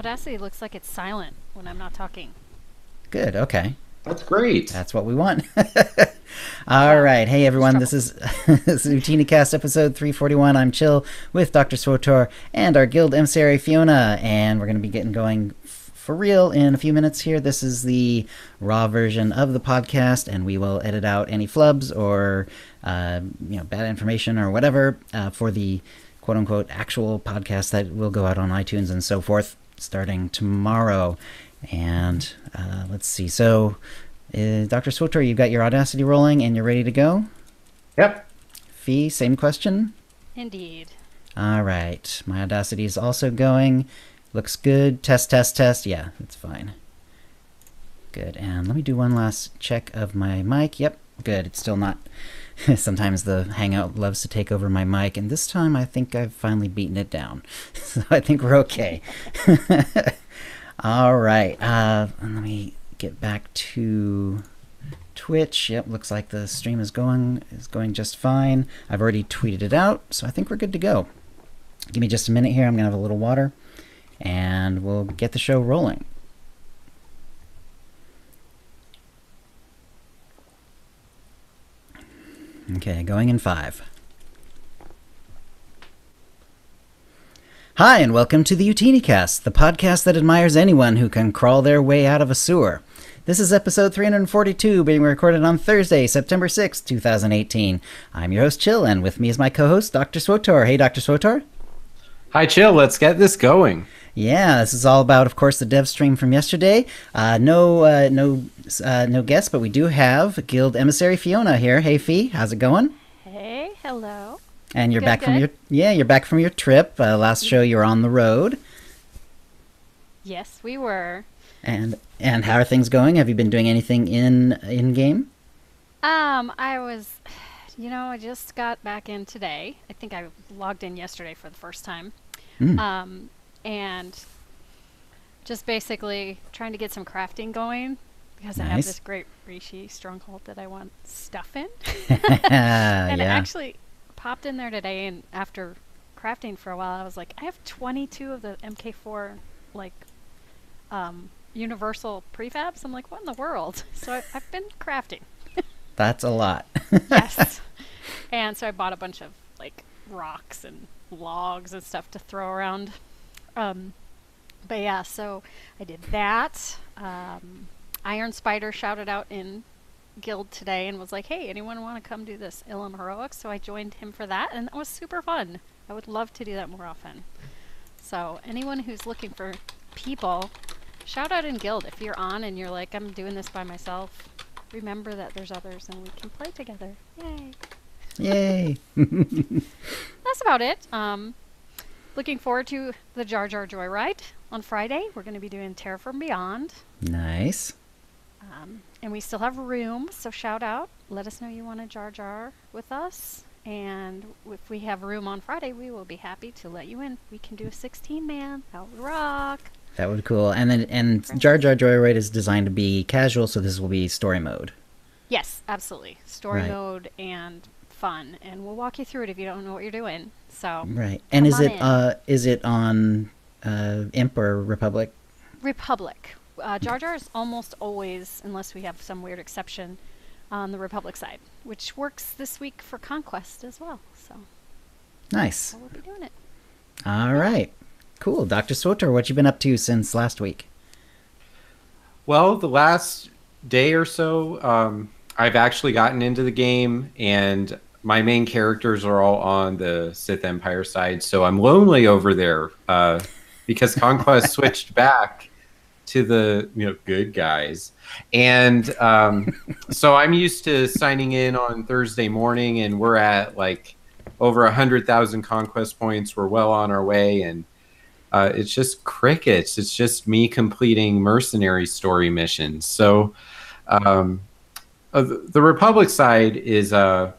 Audacity looks like it's silent when I'm not talking. Good. Okay. That's great. That's what we want. All right. Hey, everyone. This is OotiniCast episode 341. I'm Chill with Dr. Swotor and our guild emissary, Fiona. And we're going to be getting going for real in a few minutes here. This is the raw version of the podcast, and we will edit out any flubs or bad information or whatever for the quote-unquote actual podcast that will go out on iTunes and so forth starting tomorrow. And let's see. So, Dr. Swotor, you've got your Audacity rolling and you're ready to go? Yep. Fee, same question? Indeed. All right. My Audacity is also going. Looks good. Test, test, test. Yeah, it's fine. Good. And let me do one last check of my mic. Yep, good. It's still not... Sometimes the Hangout loves to take over my mic, and this time I think I've finally beaten it down. So I think we're okay. All right. Let me get back to Twitch. Yep, looks like the stream is going just fine. I've already tweeted it out, so I think we're good to go. Give me just a minute here. I'm going to have a little water, and we'll get the show rolling. Okay, going in 5. Hi, and welcome to the OotiniCast, the podcast that admires anyone who can crawl their way out of a sewer. This is episode 342, being recorded on Thursday, September 6th, 2018. I'm your host, Chill, and with me is my co-host, Dr. Swotor. Hey, Dr. Swotor. Hi, Chill. Let's get this going. Yeah, this is all about, of course, the dev stream from yesterday. No guests, but we do have Guild Emissary Fiona here. Hey, Fee, how's it going? Hey, hello. And you're back from your trip. Last show you were on the road. Yes, we were. And how are things going? Have you been doing anything in game? I just got back in today. I think I logged in yesterday for the first time. And just basically trying to get some crafting going because I have this great Rishi stronghold that I want stuff in. And I actually popped in there today, and after crafting for a while, I was like, I have 22 of the MK4 universal prefabs. I'm like, what in the world? So I've been crafting. That's a lot. Yes. And so I bought a bunch of rocks and logs and stuff to throw around. But yeah, so I did that. Iron Spider shouted out in guild today and was like, hey, anyone want to come do this Ilum Heroics? So I joined him for that, and that was super fun. I would love to do that more often. So anyone who's looking for people, shout out in guild. If you're on and you're like, I'm doing this by myself, remember that there's others and we can play together. Yay. Yay. That's about it. Looking forward to the Jar Jar Joyride on Friday. We're going to be doing Terraform Beyond. Nice. And we still have room, so shout out. Let us know you want to Jar Jar with us. And if we have room on Friday, we will be happy to let you in. We can do a 16-man. That would rock. That would be cool. And Jar Jar Joyride is designed to be casual, so this will be story mode. Yes, absolutely. Story mode and fun, and we'll walk you through it if you don't know what you're doing. So right. And is it on Imp or Republic? Republic. Jar Jar is almost always, unless we have some weird exception, on the Republic side, which works this week for Conquest as well. So nice. So we'll be doing it. All right. Cool. Dr. Swotor, what you been up to since last week? Well, the last day or so, I've actually gotten into the game, and my main characters are all on the Sith Empire side, so I'm lonely over there because Conquest switched back to the good guys. And so I'm used to signing in on Thursday morning, and we're at over 100,000 Conquest points. We're well on our way, and it's just crickets. It's just me completing mercenary story missions. So the Republic side is, I've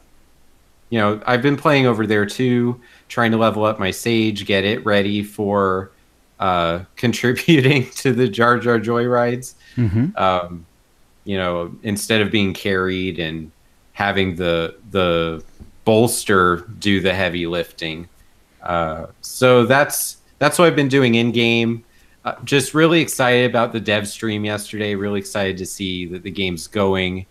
been playing over there too, trying to level up my Sage, get it ready for contributing to the Jar Jar Joyrides. Mm-hmm. Instead of being carried and having the bolster do the heavy lifting. So that's what I've been doing in game. Just really excited about the dev stream yesterday. Really excited to see that the game's going.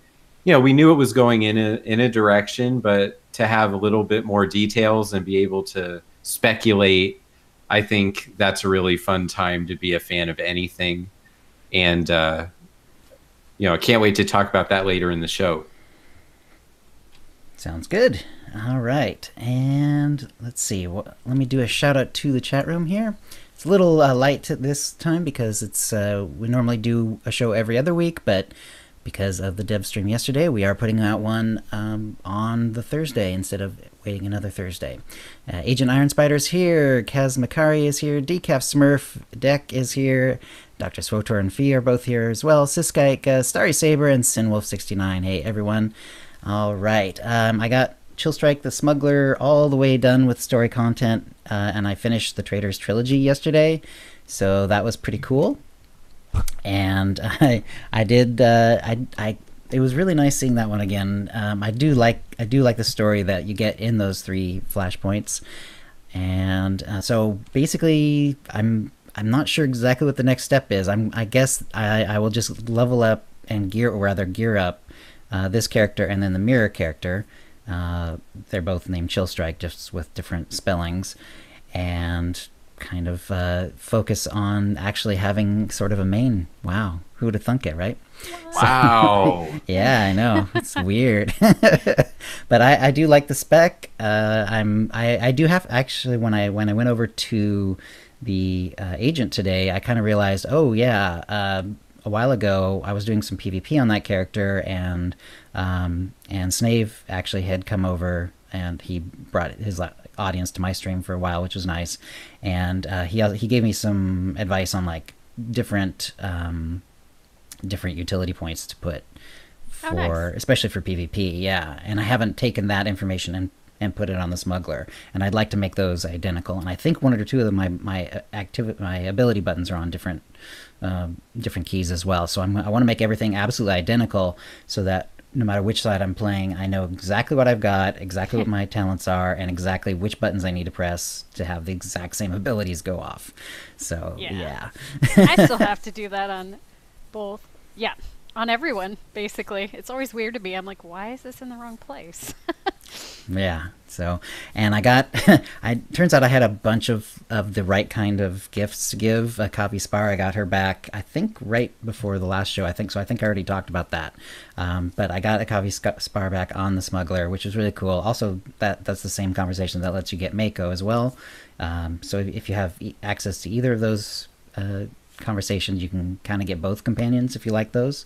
We knew it was going in a direction, but to have a little bit more details and be able to speculate, I think that's a really fun time to be a fan of anything. And I can't wait to talk about that later in the show. Sounds good. All right, and let's see. Let me do a shout out to the chat room here. It's a little light this time because it's we normally do a show every other week, but because of the dev stream yesterday, we are putting out one on the Thursday instead of waiting another Thursday. Agent Iron Spider's here, Kaz Makari is here, Decaf Smurf, Deck is here, Dr. Swotor and Fee are both here as well, Siskike, Starry Saber, and Sinwolf69. Hey everyone. All right, I got Chillstrike the Smuggler all the way done with story content, and I finished the Trader's Trilogy yesterday, so that was pretty cool. And I did it was really nice seeing that one again. I do like the story that you get in those 3 flashpoints, and so basically I'm not sure exactly what the next step is. I guess I will just level up and gear up this character and then the mirror character. They're both named Chillstrike, just with different spellings, and kind of focus on actually having sort of a main. Wow, who would have thunk it, right? Wow. So, yeah, I know, it's weird. But I do like the spec. I do have, actually, when I went over to the agent today, I kind of realized, oh yeah, a while ago I was doing some PvP on that character, and Snave actually had come over and he brought his audience to my stream for a while, which was nice. And he gave me some advice on like different utility points to put for, nice. Especially for PvP. Yeah, and I haven't taken that information and put it on the Smuggler, and I'd like to make those identical. And I think 1 or 2 of them, my ability buttons are on different keys as well. So I want to make everything absolutely identical, so that no matter which side I'm playing, I know exactly what I've got, exactly what my talents are, and exactly which buttons I need to press to have the exact same abilities go off. So, yeah. I still have to do that on both. Yeah, on everyone, basically. It's always weird to me. I'm like, why is this in the wrong place? Yeah, so, and I got, turns out I had a bunch of the right kind of gifts to give. Copy Spar, I got her back, I think, right before the last show, I think, so I think I already talked about that. But I got a Copy Spar back on the Smuggler, which is really cool. Also, that's the same conversation that lets you get Mako as well. So if you have access to either of those conversations, you can kind of get both companions if you like those.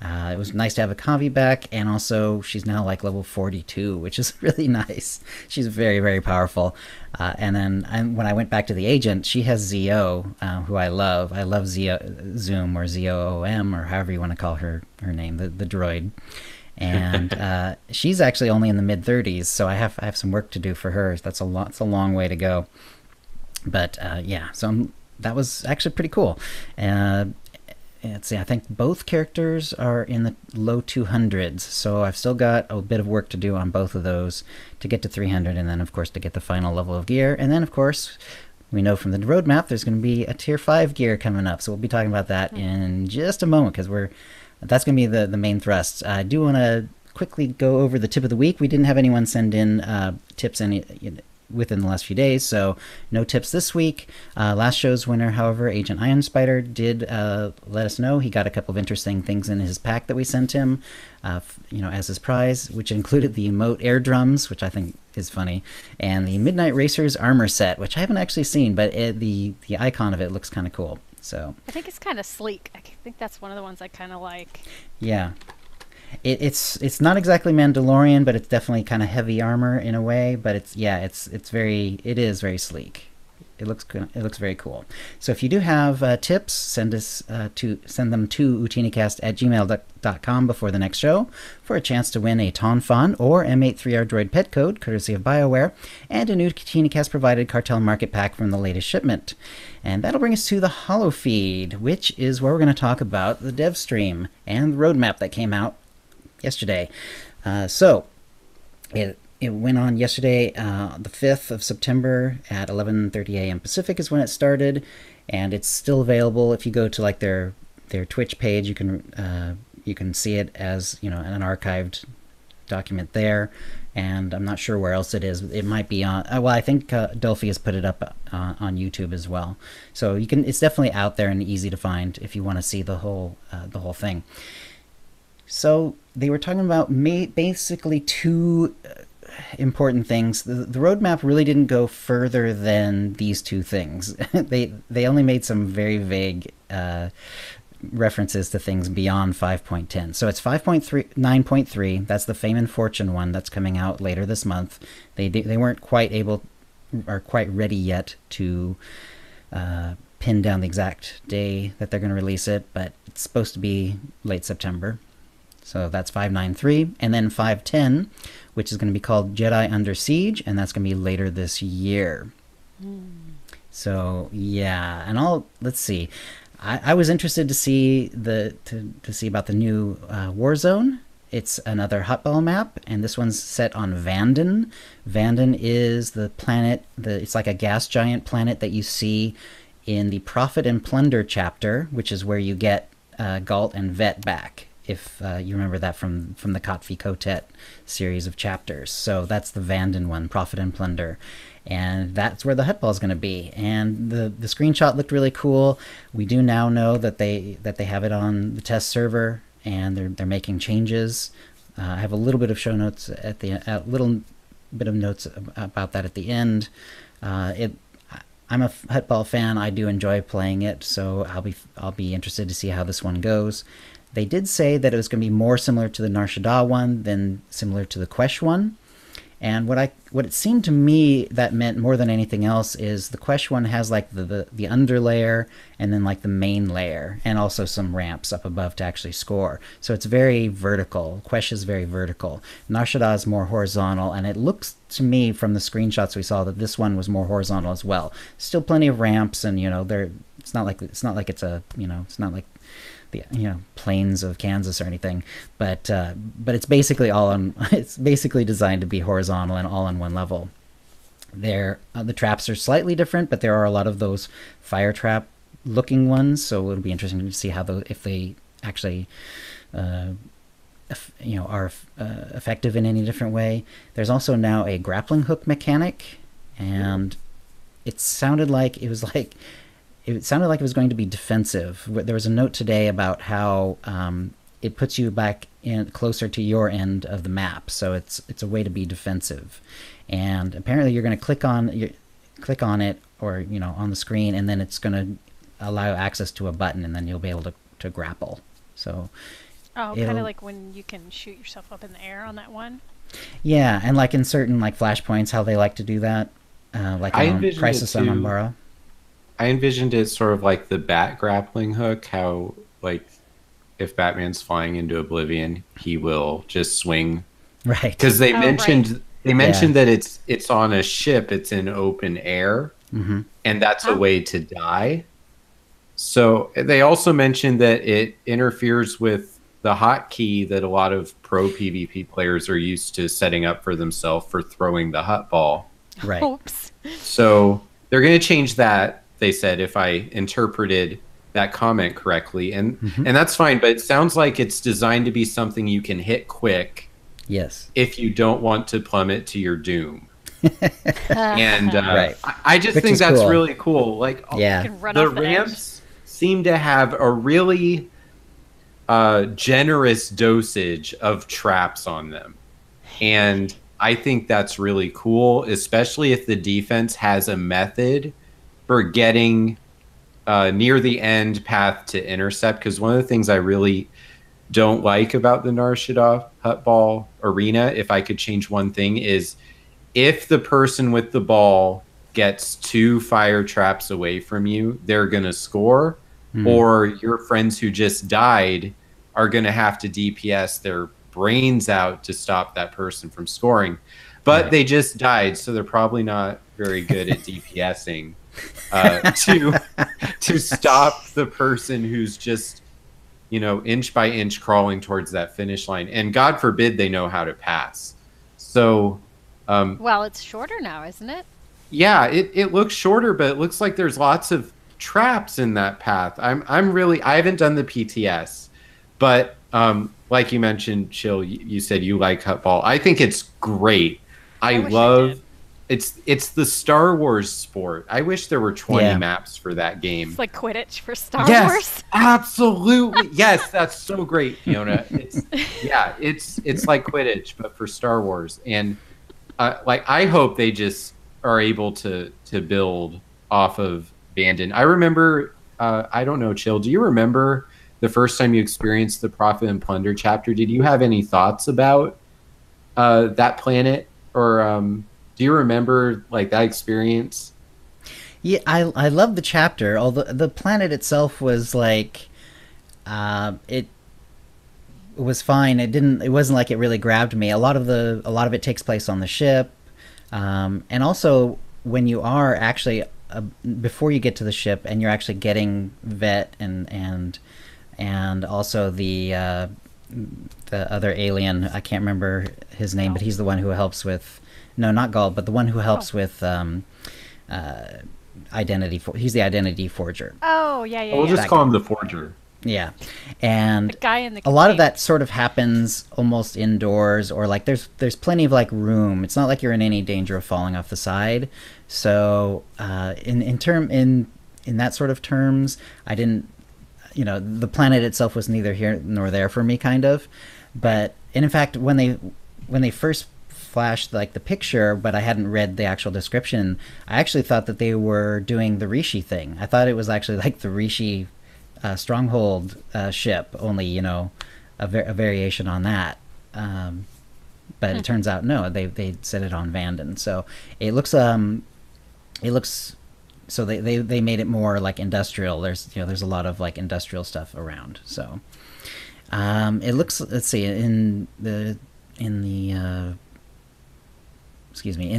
It was nice to have a Kavi back, and also she's now like level 42, which is really nice. She's very, very powerful. And then when I went back to the agent, she has Zio, who I love. I love Zoom, or ZOOM, or however you want to call her name, the droid. And she's actually only in the mid-30s, so I have some work to do for her. That's it's a long way to go. But yeah, so that was actually pretty cool. Let's see, I think both characters are in the low 200s, so I've still got a bit of work to do on both of those to get to 300, and then of course to get the final level of gear. And then of course, we know from the roadmap there's going to be a tier 5 gear coming up, so we'll be talking about that in just a moment, because that's going to be the main thrust. I do want to quickly go over the tip of the week. We didn't have anyone send in tips within the last few days, so no tips this week. Last show's winner, however, Agent Iron Spider, did let us know he got a couple of interesting things in his pack that we sent him, as his prize, which included the emote air drums, which I think is funny, and the Midnight Racers armor set, which I haven't actually seen, but the icon of it looks kind of cool. So I think it's kind of sleek. I think that's one of the ones I kind of like. Yeah. It's not exactly Mandalorian, but it's definitely kind of heavy armor in a way. But it is very sleek. It looks very cool. So if you do have tips, send them to OotiniCast@gmail.com before the next show for a chance to win a Tonfon or M83R Droid pet code, courtesy of BioWare, and a new OotiniCast provided Cartel Market Pack from the latest shipment. And that'll bring us to the Holo Feed, which is where we're going to talk about the dev stream and the roadmap that came out yesterday. So it went on yesterday, the 5th of September at 11:30 a.m. Pacific is when it started, and it's still available. If you go to like their Twitch page, you can see it as, you know, an archived document there. And I'm not sure where else it is. It might be on. Well, I think Delphi has put it up on YouTube as well. So you can. It's definitely out there and easy to find if you want to see the whole thing. So they were talking about basically two important things. The roadmap really didn't go further than these two things. They only made some very vague references to things beyond 5.10. So it's 5.9.3. That's the Fame and Fortune one that's coming out later this month. They weren't quite able or quite ready yet to pin down the exact day that they're going to release it, but it's supposed to be late September. So that's 5.9.3, and then 5.10, which is going to be called Jedi Under Siege, and that's going to be later this year. So yeah, and let's see. I was interested to see to see about the new Warzone. It's another Hutball map, and this one's set on Vanden. Vanden is the planet. It's like a gas giant planet that you see in the Profit and Plunder chapter, which is where you get Galt and Vet back. If you remember that from the Kotfi Kotet series of chapters. So that's the Vanden one, Profit and Plunder. And that's where the Hutball is going to be. And the screenshot looked really cool. We do now know that they have it on the test server, and they're making changes. I have a little bit of show notes a little bit of notes about that at the end. I'm a Hutball fan. I do enjoy playing it, so I'll be interested to see how this one goes. They did say that it was going to be more similar to the Nar Shaddaa one than similar to the Quesh one. And what it seemed to me that meant more than anything else is the Quesh one has like the underlayer and then like the main layer, and also some ramps up above to actually score. So it's very vertical. Quesh is very vertical. Nar Shaddaa is more horizontal, and it looks to me from the screenshots we saw that this one was more horizontal as well. Still plenty of ramps, and you know, it's not like it's not like the plains of Kansas or anything, but it's basically it's basically designed to be horizontal and all on one level. The traps are slightly different, but there are a lot of those fire trap looking ones, so it'll be interesting to see if they actually are effective in any different way. There's also now a grappling hook mechanic, and it sounded like it was going to be defensive. There was a note today about how it puts you back in closer to your end of the map, so it's a way to be defensive. And apparently, you're going to click on it, or on the screen, and then it's going to allow access to a button, and then you'll be able to grapple. So, kind of like when you can shoot yourself up in the air on that one. Yeah, and like in certain like flashpoints, how they like to do that, like on Crisis on Umbara. I envisioned it sort of like the bat grappling hook, how like if Batman's flying into oblivion, he will just swing. Right. Because they mentioned that it's on a ship, it's in open air, and that's a way to die. So they also mentioned that it interferes with the hotkey that a lot of pro PvP players are used to setting up for themselves for throwing the Hutball. Right. Oops. So they're going to change that, they said, if I interpreted that comment correctly. And that's fine, but it sounds like it's designed to be something you can hit quick. Yes. If you don't want to plummet to your doom. And right. I just think that's cool. Really cool. Like, the ramps seem to have a really generous dosage of traps on them. And I think that's really cool, especially if the defense has a method for getting near the end path to intercept. Because one of the things I really don't like about the Nar Shaddaa Hutball arena, if I could change one thing, is if the person with the ball gets 2 fire traps away from you, they're going to score, or your friends who just died are going to have to DPS their brains out to stop that person from scoring. But they just died, so they're probably not very good at DPSing to stop the person who's just, inch by inch crawling towards that finish line. And God forbid they know how to pass. So, well, it's shorter now, isn't it? Yeah, it looks shorter, but it looks like there's lots of traps in that path. I'm really, I haven't done the PTS, but like you mentioned, Chill, you said you like Hutball. I think it's great. I wish I love did. it's the Star Wars sport. I wish there were 20 Yeah. maps for that game. It's like Quidditch for Star Yes, Wars. absolutely. Yes, that's so great, Fiona. It's like Quidditch, but for Star Wars. And like I hope they just are able to build off of Vanden. I remember, I don't know, Chill. Do you remember the first time you experienced the Profit and Plunder chapter? Did you have any thoughts about that planet, or do you remember like that experience? Yeah, I love the chapter. Although the planet itself was like, it was fine. It wasn't like it really grabbed me. A lot of it takes place on the ship, and also when you are actually before you get to the ship and you're actually getting Vet and also the other alien. I can't remember his name, but he's the one who helps with. No, not Gall, but the one who helps with identity. He's the identity forger. Oh, yeah. We'll just That call guy. him the Forger. Yeah, and The guy in the a lot of cape. that sort of happens almost indoors, or like there's plenty of like room. It's not like you're in any danger of falling off the side. So in that sort of terms, I didn't. The planet itself was neither here nor there for me, kind of. But and in fact, when they first flashed like the picture, but I hadn't read the actual description, I actually thought that they were doing the Rishi thing. I thought it was actually like the Rishi stronghold ship, only a variation on that. But it turns out no, they set it on Vanden. So it looks so they made it more like industrial. There's a lot of like industrial stuff around. So it looks, let's see, in the in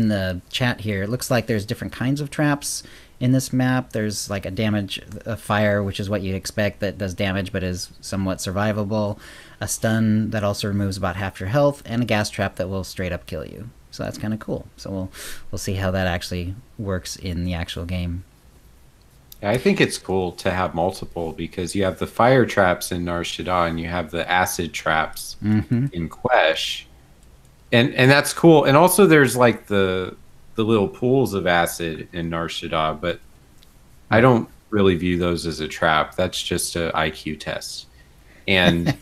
the chat here, it looks like there's different kinds of traps in this map. There's like a fire, which is what you expect, that does damage but is somewhat survivable, a stun that also removes about half your health, and a gas trap that will straight up kill you. So that's kind of cool. So we'll see how that actually works in the actual game. Yeah, I think it's cool to have multiple, because you have the fire traps in Nar Shaddaa and you have the acid traps in Quesh. And that's cool. And also there's like the little pools of acid in Nar Shaddaa, but I don't really view those as a trap. That's just a IQ test. And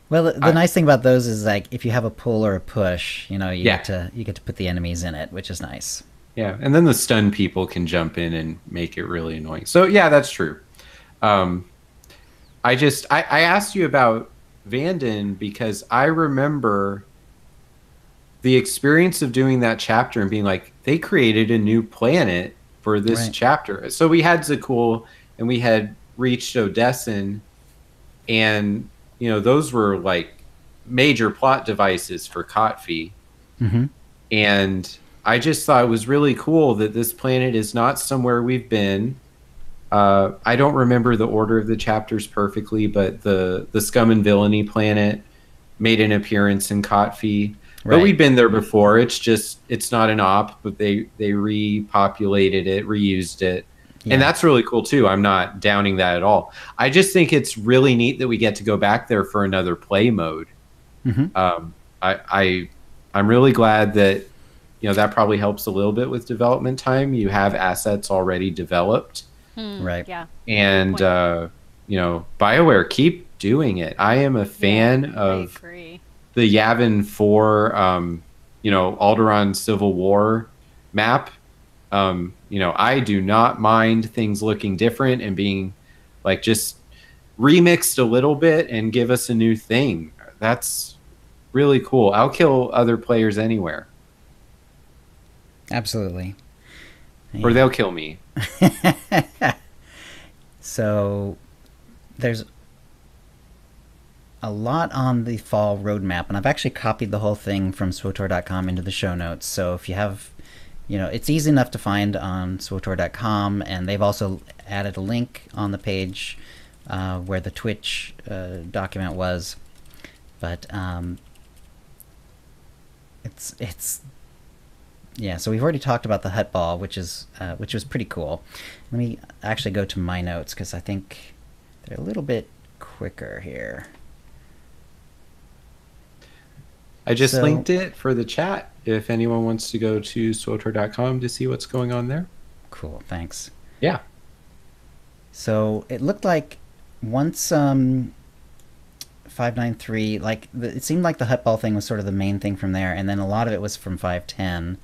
well, the nice thing about those is like if you have a pull or a push, you get to put the enemies in it, which is nice. Yeah, and then the stun people can jump in and make it really annoying. So yeah, that's true. I asked you about Vanden because I remember the experience of doing that chapter and being like, they created a new planet for this chapter. So we had Zakul and we had reached Odessin, and those were like major plot devices for Kotfi. And I just thought it was really cool that this planet is not somewhere we've been. I don't remember the order of the chapters perfectly, but the Scum and Villainy planet made an appearance in Kotfi. But we'd been there before. It's not an op, but they repopulated it, reused it. Yeah. And that's really cool too. I'm not downing that at all. I just think it's really neat that we get to go back there for another play mode. I'm really glad that that probably helps a little bit with development time. You have assets already developed. Right. Yeah. And BioWare, keep doing it. I am a fan of the Yavin 4 Alderaan Civil War map. I do not mind things looking different and being like just remixed a little bit and give us a new thing. That's really cool. I'll kill other players anywhere. Absolutely. Or they'll kill me. So there's a lot on the fall roadmap, and I've actually copied the whole thing from swotor.com into the show notes. So if you have, it's easy enough to find on swotor.com, and they've also added a link on the page where the Twitch document was. But it's Yeah, so we've already talked about the Hutball, which was pretty cool. Let me actually go to my notes because I think they're a little bit quicker here. I just linked it for the chat if anyone wants to go to swotor.com to see what's going on there. Cool, thanks. Yeah. So it looked like once 593, it seemed like the Hutball thing was sort of the main thing from there, and then a lot of it was from 510.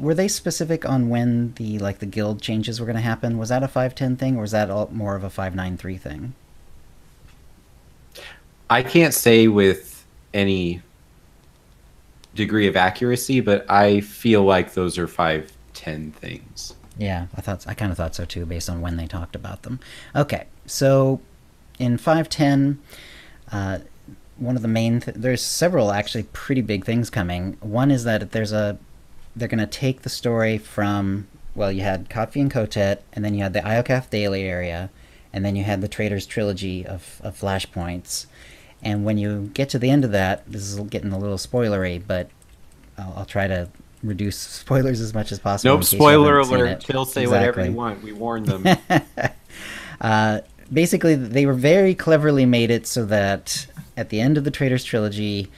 Were they specific on when the guild changes were going to happen? Was that a 510 thing, or was that more of a 593 thing? I can't say with any degree of accuracy, but I feel like those are 510 things. Yeah, I kind of thought so too, based on when they talked about them. Okay, so in 510, one of the main there's several actually pretty big things coming. One is that they're going to take the story from, well, you had Kotfi and Kotet, and then you had the Iokath Daily area, and then you had the Trader's Trilogy of Flashpoints. And when you get to the end of that, this is getting a little spoilery, but I'll try to reduce spoilers as much as possible. Nope, spoiler alert. Chill, say whatever you want. We warned them. Basically, they were very cleverly made it so that at the end of the Trader's Trilogy,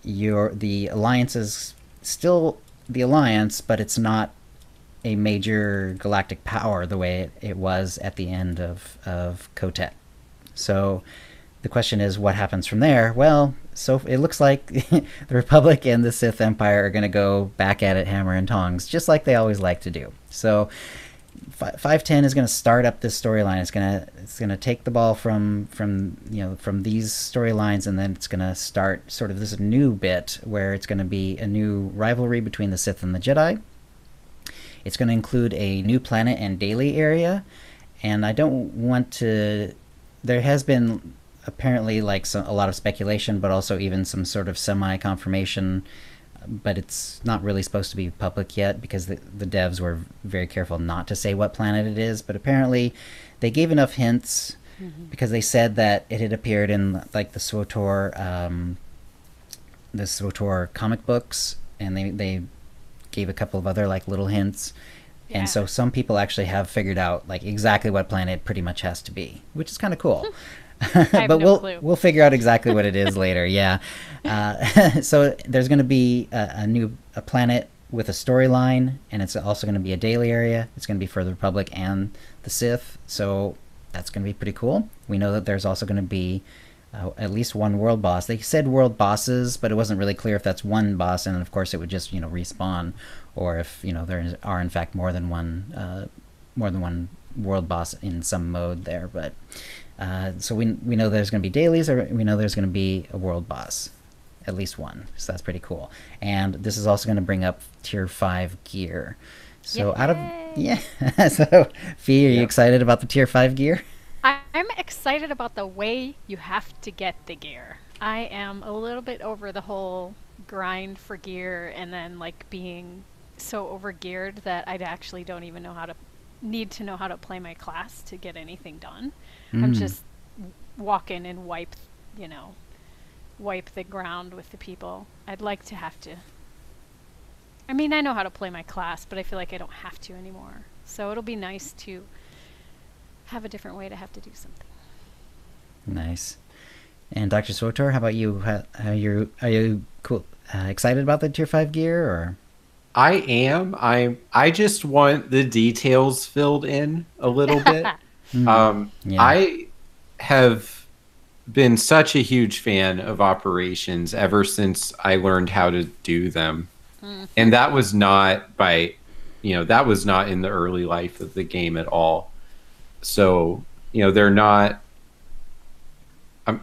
the Alliance is still the Alliance, but it's not a major galactic power the way it was at the end of Kotet. So the question is, what happens from there? Well, so it looks like the Republic and the Sith Empire are going to go back at it hammer and tongs, just like they always like to do. So 510 is going to start up this storyline. It's going to take the ball from these storylines, and then it's going to start sort of this new bit where it's going to be a new rivalry between the Sith and the Jedi. It's going to include a new planet and daily area, and I don't want to. There has been apparently a lot of speculation, but also even some sort of semi-confirmation, but it's not really supposed to be public yet because the devs were very careful not to say what planet it is. But apparently they gave enough hints because they said that it had appeared in the SWTOR comic books, and they gave a couple of other little hints. Yeah. And so some people actually have figured out exactly what planet it pretty much has to be, which is kind of cool. But we'll figure out exactly what it is later. Yeah. So there's going to be a planet with a storyline, and it's also going to be a daily area. It's going to be for the Republic and the Sith. So that's going to be pretty cool. We know that there's also going to be at least one world boss. They said world bosses, but it wasn't really clear if that's one boss, and of course it would just respawn, or if there are in fact more than one world boss in some mode there. But so we know there's going to be dailies, or we know there's going to be a world boss, at least one. So that's pretty cool. And this is also going to bring up tier 5 gear. So so Fee, are you excited about the tier 5 gear? I'm excited about the way you have to get the gear. I am a little bit over the whole grind for gear and then being so over geared that I actually don't even need to know how to play my class to get anything done. I'm just walk in and wipe the ground with the people. I'd like to have to. I mean, I know how to play my class, but I feel like I don't have to anymore. So it'll be nice to have a different way to have to do something. Nice. And Dr. SWTOR, how about you? Are you cool? Excited about the tier 5 gear, or? I am. I just want the details filled in a little bit. Yeah. I have been such a huge fan of operations ever since I learned how to do them. And that was not that was not in the early life of the game at all. So, they're not.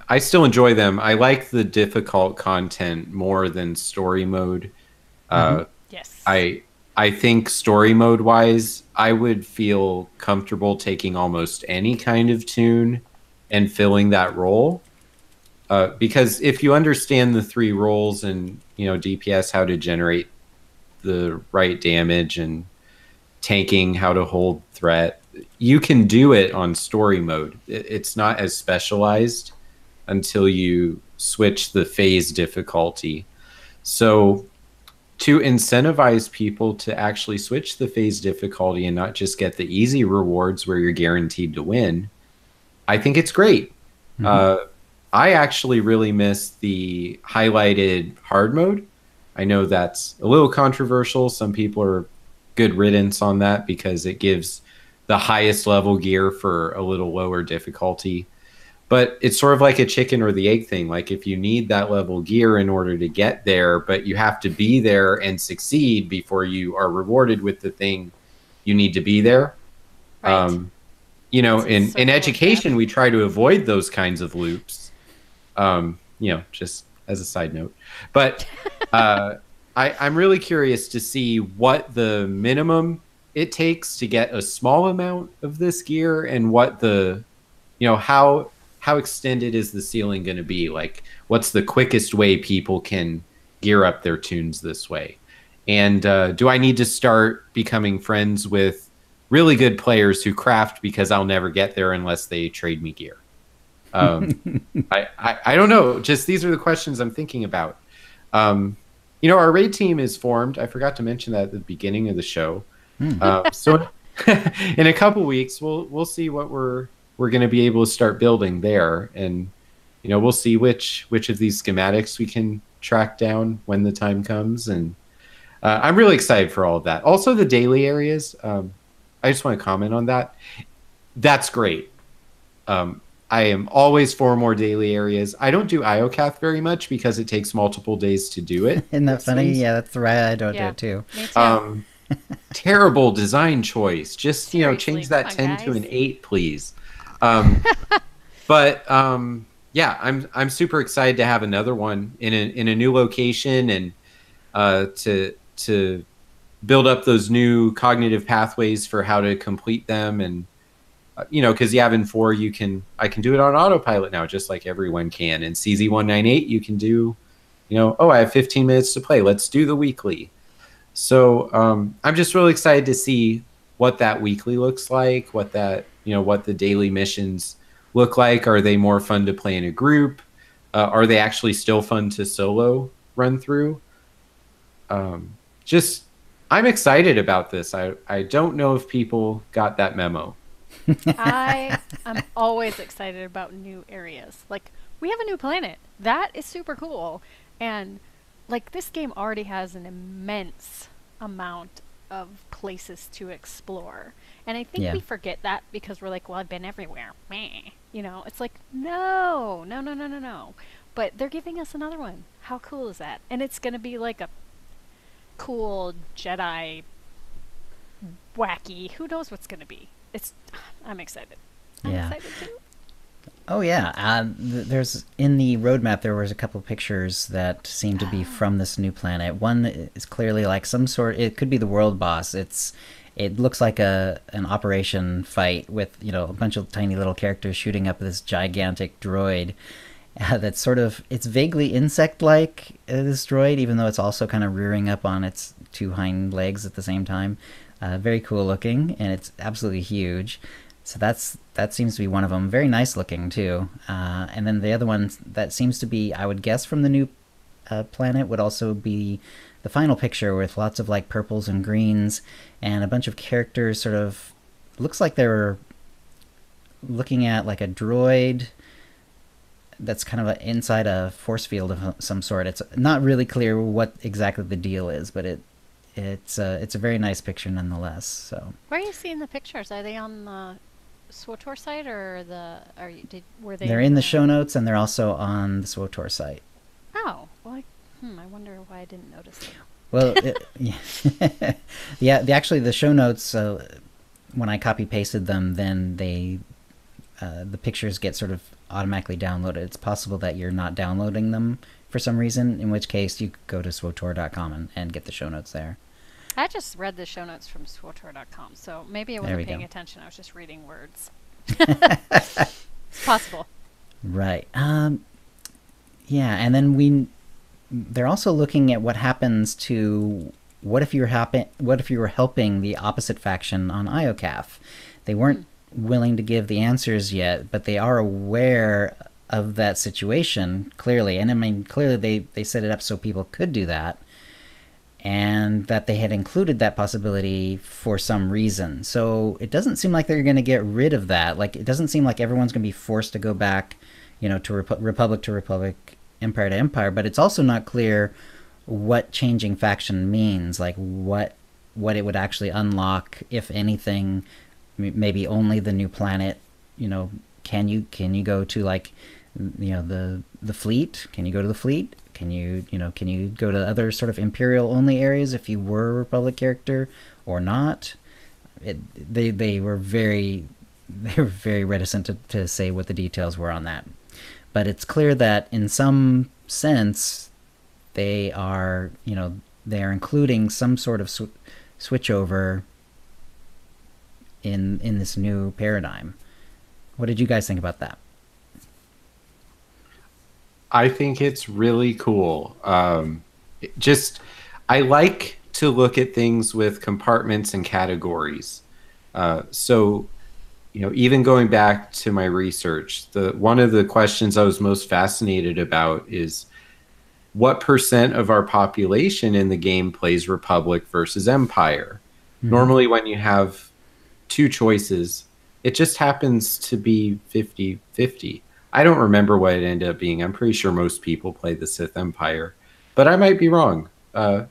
I still enjoy them. I like the difficult content more than story mode. Yes. I think story mode wise, I would feel comfortable taking almost any kind of tune and filling that role. Because if you understand the 3 roles and DPS, how to generate the right damage, and tanking, how to hold threat, you can do it on story mode. It's not as specialized until you switch the phase difficulty. So to incentivize people to actually switch the phase difficulty and not just get the easy rewards where you're guaranteed to win, I think it's great. I actually really miss the highlighted hard mode. I know that's a little controversial. Some people are good riddance on that because it gives the highest level gear for a little lower difficulty. But it's sort of like a chicken or the egg thing. Like if you need that level gear in order to get there, but you have to be there and succeed before you are rewarded with the thing you need to be there. Right. You know, in education, we try to avoid those kinds of loops. You know, just as a side note. But I'm really curious to see what the minimum it takes to get a small amount of this gear and what the, you know, how extended is the ceiling going to be? Like, what's the quickest way people can gear up their tunes this way? And do I need to start becoming friends with really good players who craft because I'll never get there unless they trade me gear? I don't know. Just these are the questions I'm thinking about. You know, our raid team is formed. I forgot to mention that at the beginning of the show. So in a couple weeks, we'll see what we're going to be able to start building there, and you know, we'll see which of these schematics we can track down when the time comes. And I'm really excited for all of that. Also, the daily areas. I just want to comment on that. That's great. I am always for more daily areas. I don't do IOCath very much because it takes multiple days to do it. Isn't that funny? Yeah, that's right. I don't do it too. Me too. Terrible design choice. Just, Seriously, you know, change that 10 to an 8, please. But yeah, I'm super excited to have another one in a new location, and to build up those new cognitive pathways for how to complete them. And you know, because Yavin 4, I can do it on autopilot now, just like everyone can. And CZ198, you can do, you know, oh, I have 15 minutes to play. Let's do the weekly. So I'm just really excited to see what that weekly looks like, what that, you know, what the daily missions look like. Are they more fun to play in a group? Are they actually still fun to solo run through? Just, I'm excited about this. I don't know if people got that memo. I am always excited about new areas. Like, we have a new planet. That is super cool. And, like, this game already has an immense amount of places to explore. And I think we forget that because we're like, well, I've been everywhere. Meh. You know, it's like, no. But they're giving us another one. How cool is that? And it's going to be like a cool Jedi wacky. Who knows what's going to be? I'm excited. I'm excited too. Oh yeah, there's in the roadmap there was a couple pictures that seem to be from this new planet. One is clearly like some sort. It could be the world boss. It looks like an operation fight with, you know, a bunch of tiny little characters shooting up this gigantic droid. That's sort of, it's vaguely insect-like, this droid, even though it's also kind of rearing up on its two hind legs at the same time. Very cool looking, and it's absolutely huge. So that seems to be one of them. Very nice looking too. And then the other one that seems to be, I would guess, from the new planet would also be the final picture with lots of like purples and greens and a bunch of characters. Sort of looks like they're looking at like a droid that's kind of inside a force field of some sort. It's not really clear what exactly the deal is, but it's a very nice picture nonetheless. So where are you seeing the pictures? Are they on the SWTOR site, or were they? They're in the show notes, and they're also on the SWTOR site. Oh, well, I wonder why I didn't notice it. Well, actually the show notes, when I copy pasted them, then the pictures get sort of automatically downloaded. It's possible that you're not downloading them for some reason, in which case you go to swotor.com and get the show notes there. I just read the show notes from swotor.com, so maybe I wasn't paying attention. I was just reading words. It's possible. Right. Yeah, and then they're also looking at what happens to what if you were helping the opposite faction on IOCath. They weren't willing to give the answers yet, but they are aware of that situation, clearly. And I mean, clearly they set it up so people could do that, and that they had included that possibility for some reason. So it doesn't seem like they're going to get rid of that. Like, it doesn't seem like everyone's going to be forced to go back, to republic to republic, empire to empire. But it's also not clear what changing faction means, like what it would actually unlock, if anything. Maybe only the new planet. Can you go to, like, the fleet? Can you go to the fleet? Can you go to other sort of Imperial only areas if you were a Republic character or not? They were very reticent to say what the details were on that. But it's clear that in some sense they are including some sort of switchover in this new paradigm. What did you guys think about that? I think it's really cool. I like to look at things with compartments and categories. So, even going back to my research, one of the questions I was most fascinated about is what % of our population in the game plays Republic versus Empire? Mm-hmm. Normally, when you have two choices, it just happens to be 50-50. I don't remember what it ended up being. I'm pretty sure most people play the Sith Empire, but I might be wrong. And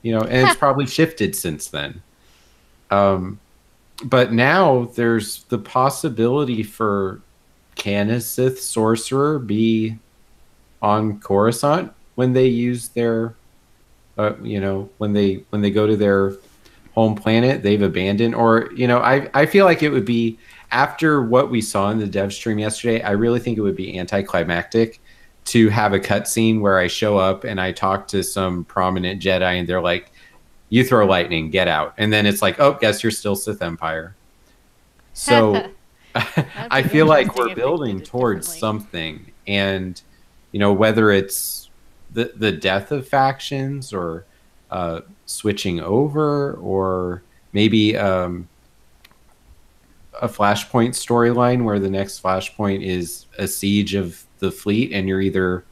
it's probably shifted since then. But now there's the possibility for, can a Sith sorcerer be on Coruscant when they use their, when they go to their home planet they've abandoned? Or, I feel like it would be, after what we saw in the dev stream yesterday, I really think it would be anticlimactic to have a cutscene where I show up and I talk to some prominent Jedi and they're like, you throw lightning, get out. And then it's like, oh, guess you're still Sith Empire. So I feel like we're building towards something. And, whether it's the death of factions or switching over, or maybe a Flashpoint storyline where the next Flashpoint is a siege of the fleet and you're either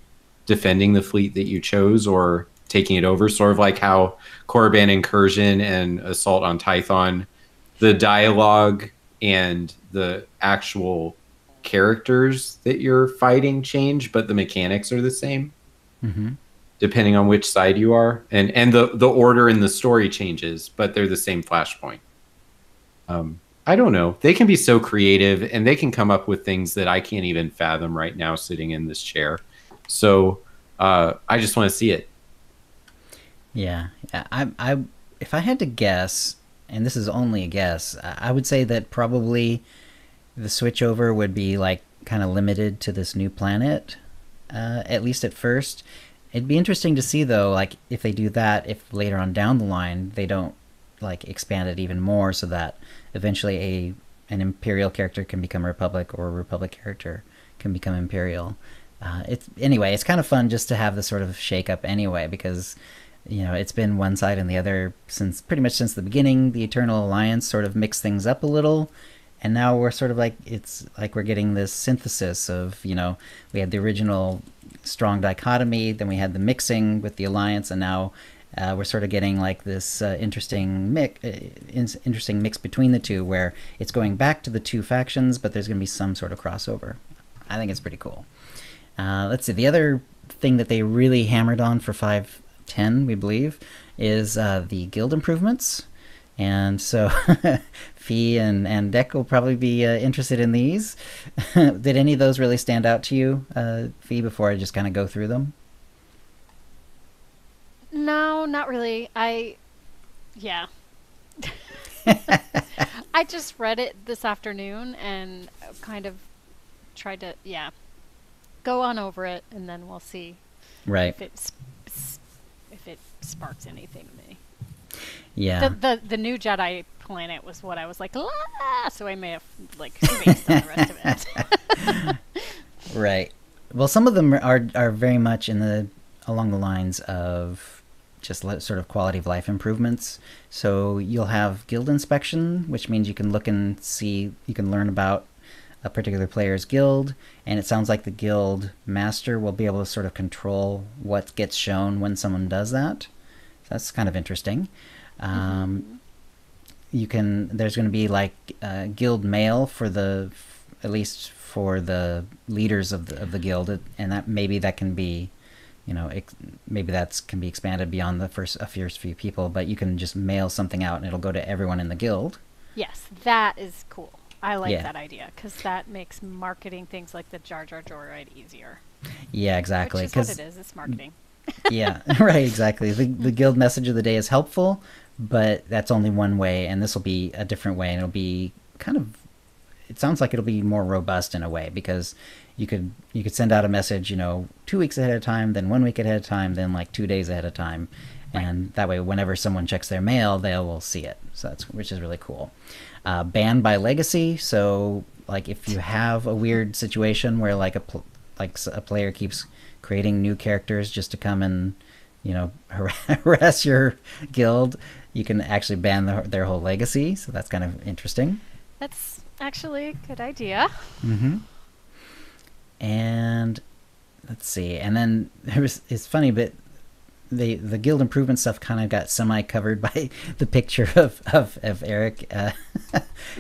defending the fleet that you chose or taking it over, sort of like how Korriban Incursion and Assault on Tython, the dialogue and the actual characters that you're fighting change, but the mechanics are the same. Mm-hmm. Depending on which side you are, and the order in the story changes, but they're the same Flashpoint. I don't know. They can be so creative, and they can come up with things that I can't even fathom right now sitting in this chair. So I just want to see it. Yeah. I if I had to guess, and this is only a guess, I would say that probably the switchover would be like kind of limited to this new planet, at least at first. It'd be interesting to see, though, like, if they do that, if later on down the line they don't like expand it even more, so that eventually an Imperial character can become Republic, or a Republic character can become Imperial. It's kind of fun just to have this sort of shake-up anyway, because it's been one side and the other pretty much since the beginning. The Eternal Alliance sort of mixed things up a little, and now we're sort of like, it's like we're getting this synthesis of, we had the original strong dichotomy, then we had the mixing with the Alliance, and now we're sort of getting like this interesting mix between the two, where it's going back to the two factions, but there's going to be some sort of crossover. I think it's pretty cool. Let's see, the other thing that they really hammered on for 5.10, we believe, is the guild improvements. And so Fee and Deck will probably be interested in these. Did any of those really stand out to you, Fee, before I just kind of go through them? No, not really. Yeah. I just read it this afternoon and kind of tried to, go on over it, and then we'll see if it sparks anything in me. Yeah. The new Jedi planet was what I was like, so I may have like spaced on the rest of it. Right. Well, some of them are very much along the lines of just sort of quality of life improvements. So you'll have guild inspection, which means you can look and see, you can learn about a particular player's guild, and it sounds like the guild master will be able to sort of control what gets shown when someone does that. So that's kind of interesting. There's going to be like guild mail for at least for the leaders of the guild, and that can be, maybe that can be expanded beyond the first few people, but you can just mail something out and it'll go to everyone in the guild. Yes, that is cool. I like that idea, because that makes marketing things like the Jar Jar Joyride easier. Yeah, exactly. Which is what it is. It's marketing. Yeah, right, exactly. The guild message of the day is helpful, but that's only one way, and this will be a different way, and it'll be it sounds like it'll be more robust in a way, because you could send out a message, 2 weeks ahead of time, then 1 week ahead of time, then like 2 days ahead of time. Right. And that way, whenever someone checks their mail, they will see it. So which is really cool. Banned by legacy. So like if you have a weird situation where like a player keeps creating new characters just to come and, harass your guild, you can actually ban their whole legacy. So that's kind of interesting. That's actually a good idea. Mm-hmm. And let's see. And then it's funny, but the guild improvement stuff kind of got semi-covered by the picture of Eric.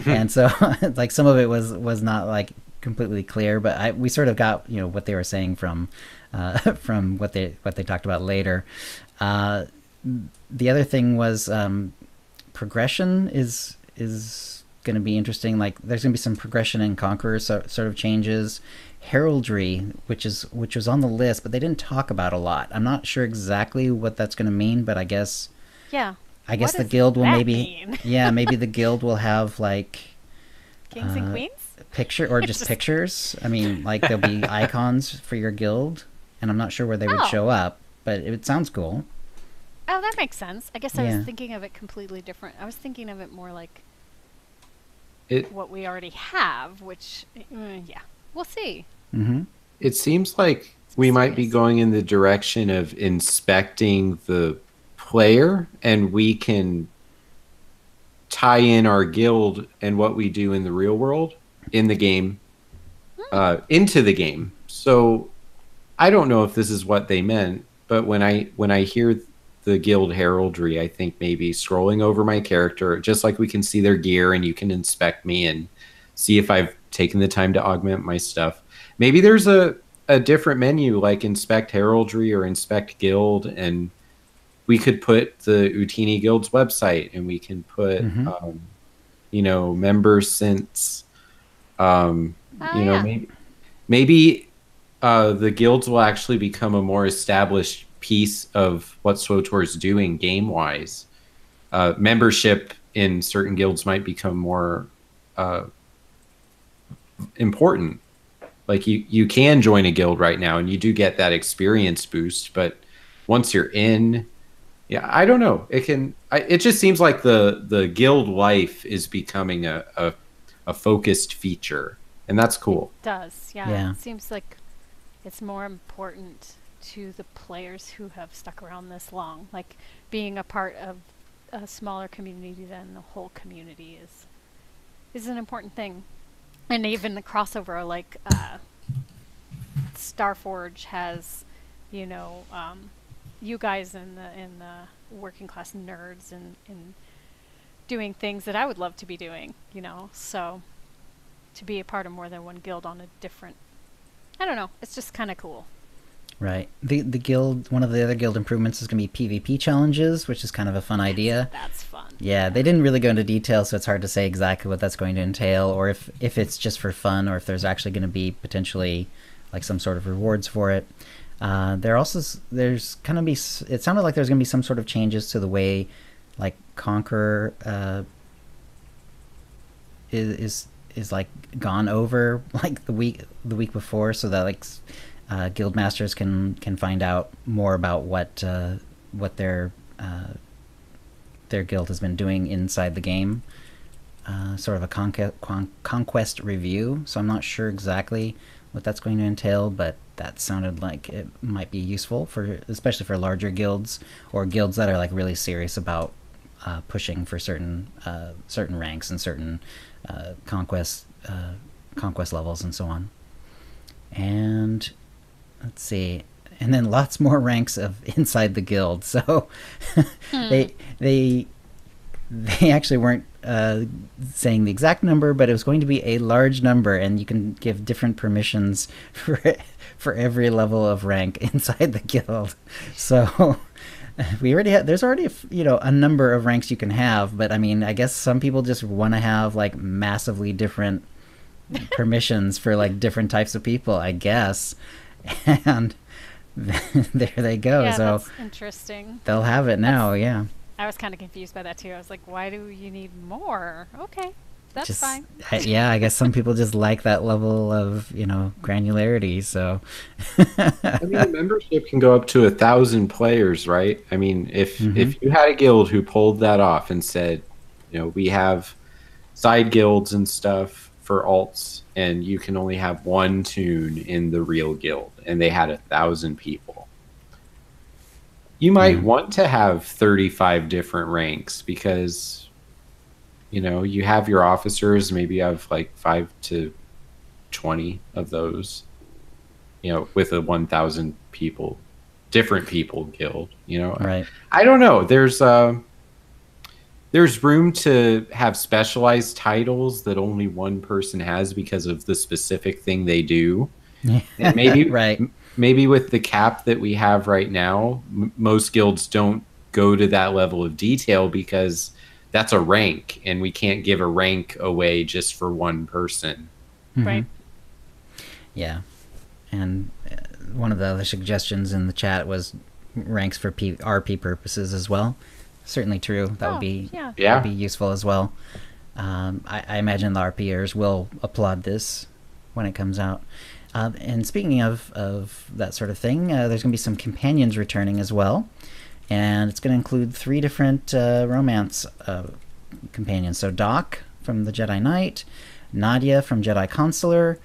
And so like some of it was not like completely clear, but we sort of got, what they were saying from what they talked about later. The other thing was progression is going to be interesting. Like there's going to be some progression in Conqueror sort of changes. Heraldry, which was on the list, but they didn't talk about a lot. I'm not sure exactly what that's going to mean, but I guess the guild will maybe maybe the guild will have like kings and queens just pictures. I mean, like there'll be icons for your guild, and I'm not sure where they would show up, but it sounds cool. Oh, that makes sense. I guess I was thinking of it completely different. I was thinking of it more like what we already have, which we'll see. Mm-hmm. It seems like we might be going in the direction of inspecting the player, and we can tie in our guild and what we do in the real world in the game into the game. So I don't know if this is what they meant, but when I hear the guild heraldry, I think maybe scrolling over my character, just like we can see their gear and you can inspect me and see if I've taken the time to augment my stuff. Maybe there's a different menu like inspect heraldry or inspect guild, and we could put the Utini Guild's website, and we can put members since maybe the guilds will actually become a more established piece of what SWTOR is doing game wise. Membership in certain guilds might become more important. Like you can join a guild right now and you do get that experience boost, but once you're in, I don't know. It just seems like the guild life is becoming a focused feature, and that's cool. It does. Yeah. It seems like it's more important to the players who have stuck around this long. Like being a part of a smaller community than the whole community is an important thing. And even the crossover, like Starforge has, you guys in the working class nerds and doing things that I would love to be doing, so to be a part of more than one guild on a different, I don't know, it's just kind of cool. Right. The guild, one of the other guild improvements is going to be PvP challenges, which is kind of a fun idea. That's fun. Yeah, they didn't really go into detail, so it's hard to say exactly what that's going to entail, or if it's just for fun, or if there's actually going to be potentially like some sort of rewards for it. There's going to be, it sounded like there's going to be some sort of changes to the way like Conqueror is like gone over like the week before, so that like guild masters can find out more about what their guild has been doing inside the game. Sort of a conquest review. So I'm not sure exactly what that's going to entail, but that sounded like it might be useful especially for larger guilds or guilds that are like really serious about pushing for certain ranks and certain conquest conquest levels and so on. And let's see, and then lots more ranks of inside the guild. So they actually weren't saying the exact number, but it was going to be a large number, and you can give different permissions for every level of rank inside the guild. So we already have, there's already a number of ranks you can have, but I mean, I guess some people just want to have like massively different permissions for like different types of people, I guess. And there they go. Yeah, So that's interesting. they'll have it now. Yeah. I was kind of confused by that too. I was like, why do you need more? Okay, that's Just, fine. Yeah, I guess some people just like that level of granularity. So I mean, the membership can go up to 1,000 players, right? I mean, if you had a guild who pulled that off and said, we have side guilds and stuff for alts, and you can only have one tune in the real guild, and they had 1,000 people, you might want to have 35 different ranks, because you have your officers, maybe you have like 5 to 20 of those, with a 1,000 people, different people guild. Right. I don't know. There's room to have specialized titles that only one person has because of the specific thing they do. And maybe right. Maybe with the cap that we have right now, most guilds don't go to that level of detail because that's a rank, and we can't give a rank away just for one person. Right. Yeah. And one of the other suggestions in the chat was ranks for RP purposes as well. Certainly true. That would be useful as well. I imagine the RPers will applaud this when it comes out. And speaking of that sort of thing, there's going to be some companions returning as well. And it's going to include 3 different romance companions. So Doc from the Jedi Knight, Nadia from Jedi Consular,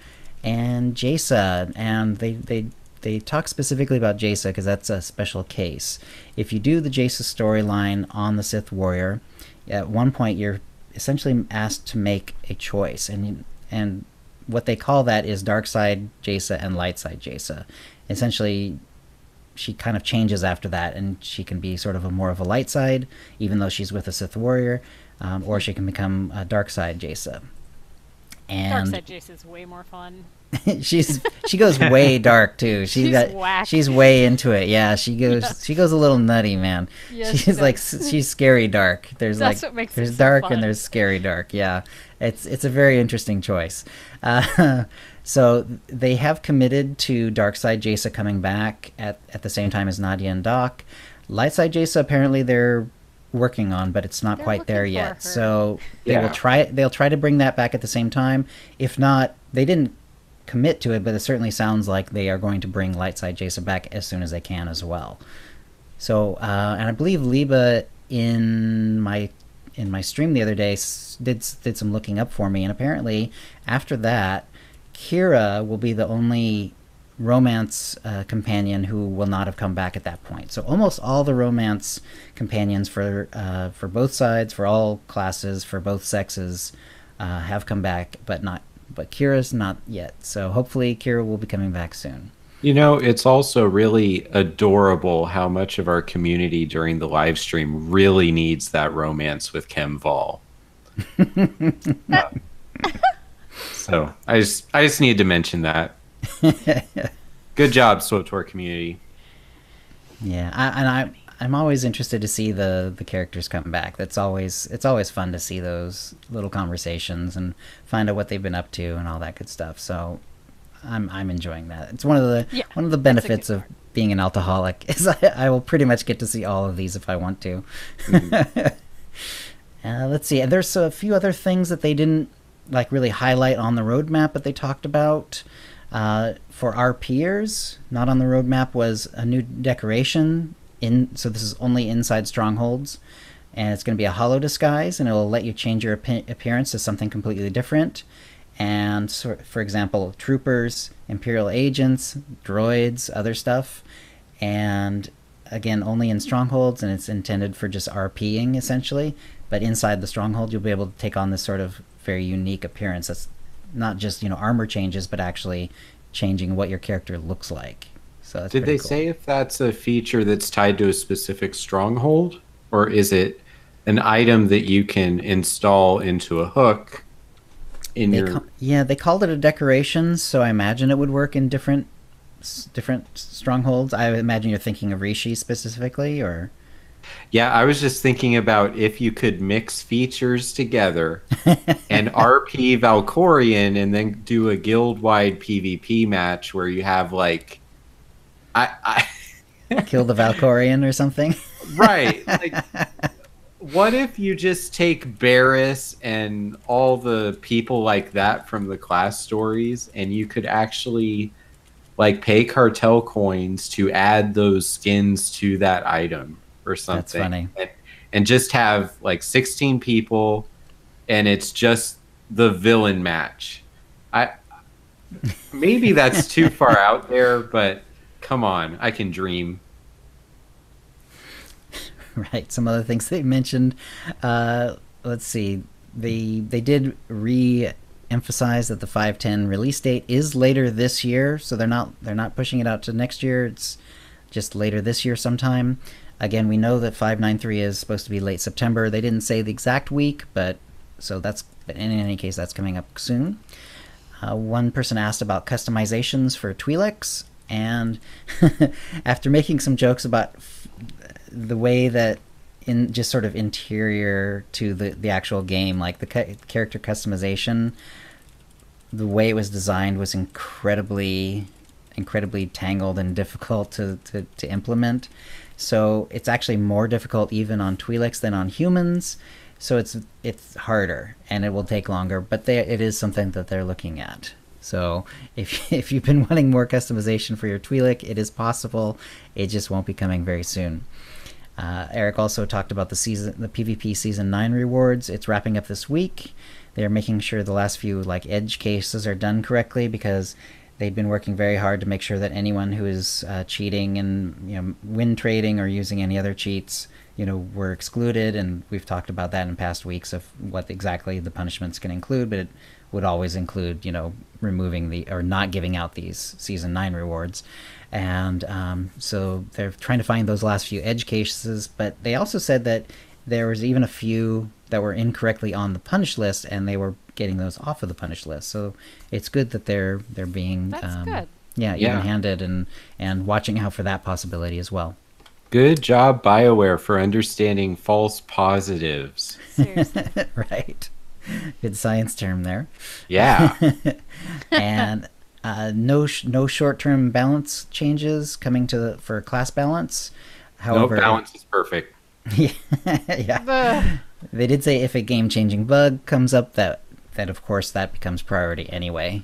and Jaisa. And they talk specifically about Jaisa because that's a special case. If you do the Jaisa storyline on the Sith Warrior, at one point you're essentially asked to make a choice. And what they call that is dark side Jaisa and light side Jaisa. Essentially, she kind of changes after that, and she can be sort of more of a light side, even though she's with a Sith Warrior, or she can become a dark side Jaisa. And Dark side Jace is way more fun. she goes way dark too. She's way into it. Yeah, she goes a little nutty, man. Yeah, she's like she's scary dark. There's what makes there's it so dark fun. and there's scary dark. Yeah, it's a very interesting choice. So they have committed to dark side Jaisa coming back at the same time as Nadia and Doc. Light side Jaisa apparently they're working on, but it's not quite there yet. So they'll try to bring that back at the same time. If not, they didn't commit to it, but it certainly sounds like they are going to bring light side Jaisa back as soon as they can as well. So and I believe Liba in my stream the other day did some looking up for me, and apparently after that Kira will be the only romance companion who will not have come back at that point. So almost all the romance companions for both sides, for all classes, for both sexes, have come back, but Kira's not yet. So hopefully Kira will be coming back soon. It's also really adorable how much of our community during the live stream really needs that romance with Kem Vol. So I just needed to mention that. Good job, SWTOR community. Yeah, I'm always interested to see the characters come back. It's always fun to see those little conversations and find out what they've been up to and all that good stuff. So I'm enjoying that. It's one of the benefits of being an alcoholic is I will pretty much get to see all of these if I want to. Let's see. There's a few other things that they didn't really highlight on the roadmap, but they talked about. For our peers, not on the roadmap was a new decoration. So this is only inside strongholds, and it's going to be a hollow disguise, and it will let you change your appearance to something completely different. And so, for example, troopers, Imperial agents, droids, other stuff, and again only in strongholds, and it's intended for just RPing essentially. But inside the stronghold, you'll be able to take on this sort of very unique appearance that's not just armor changes, but actually changing what your character looks like. So that's Did pretty they cool. say if that's a feature that's tied to a specific stronghold, or is it an item that you can install into a hook in your? Yeah, they called it a decoration, so I imagine it would work in different strongholds. I imagine you're thinking of Rishi specifically, or Yeah, I was just thinking about if you could mix features together and RP Valkorion and then do a guild-wide PvP match where you have like I kill the Valkorian or something. right, like what if you just take Barris and all the people like that from the class stories and you could actually like pay cartel coins to add those skins to that item or That's something, funny. and just have like 16 people and it's just the villain match. I maybe that's too far out there, but come on, I can dream. Right. Some other things they mentioned. Let's see. They did re-emphasize that the 510 release date is later this year, so they're not pushing it out to next year. It's just later this year sometime. Again, we know that 593 is supposed to be late September. They didn't say the exact week, but in any case, that's coming up soon. One person asked about customizations for Twi'leks, and after making some jokes about the way that in just sort of interior to the actual game, like the character customization, the way it was designed was incredibly tangled and difficult to implement. So it's actually more difficult even on Twi'leks than on humans. So it's harder and it will take longer, but it is something that they're looking at. So if you've been wanting more customization for your Twi'lek, it is possible. It just won't be coming very soon. Eric also talked about the PvP Season 9 rewards. It's wrapping up this week. They're making sure the last few edge cases are done correctly because they've been working very hard to make sure that anyone who is cheating and win trading or using any other cheats were excluded. And we've talked about that in past weeks of what exactly the punishments can include, but it would always include removing or not giving out these Season 9 rewards. And so they're trying to find those last few edge cases, but they also said that there was even a few that were incorrectly on the punish list, and they were getting those off of the punish list. So it's good that they're being good. even-handed and watching out for that possibility as well. Good job, BioWare, for understanding false positives. Seriously. Right. Good science term there. Yeah. And no short-term balance changes coming for class balance. However, No, balance is perfect. Yeah. They did say if a game-changing bug comes up, that of course that becomes priority anyway.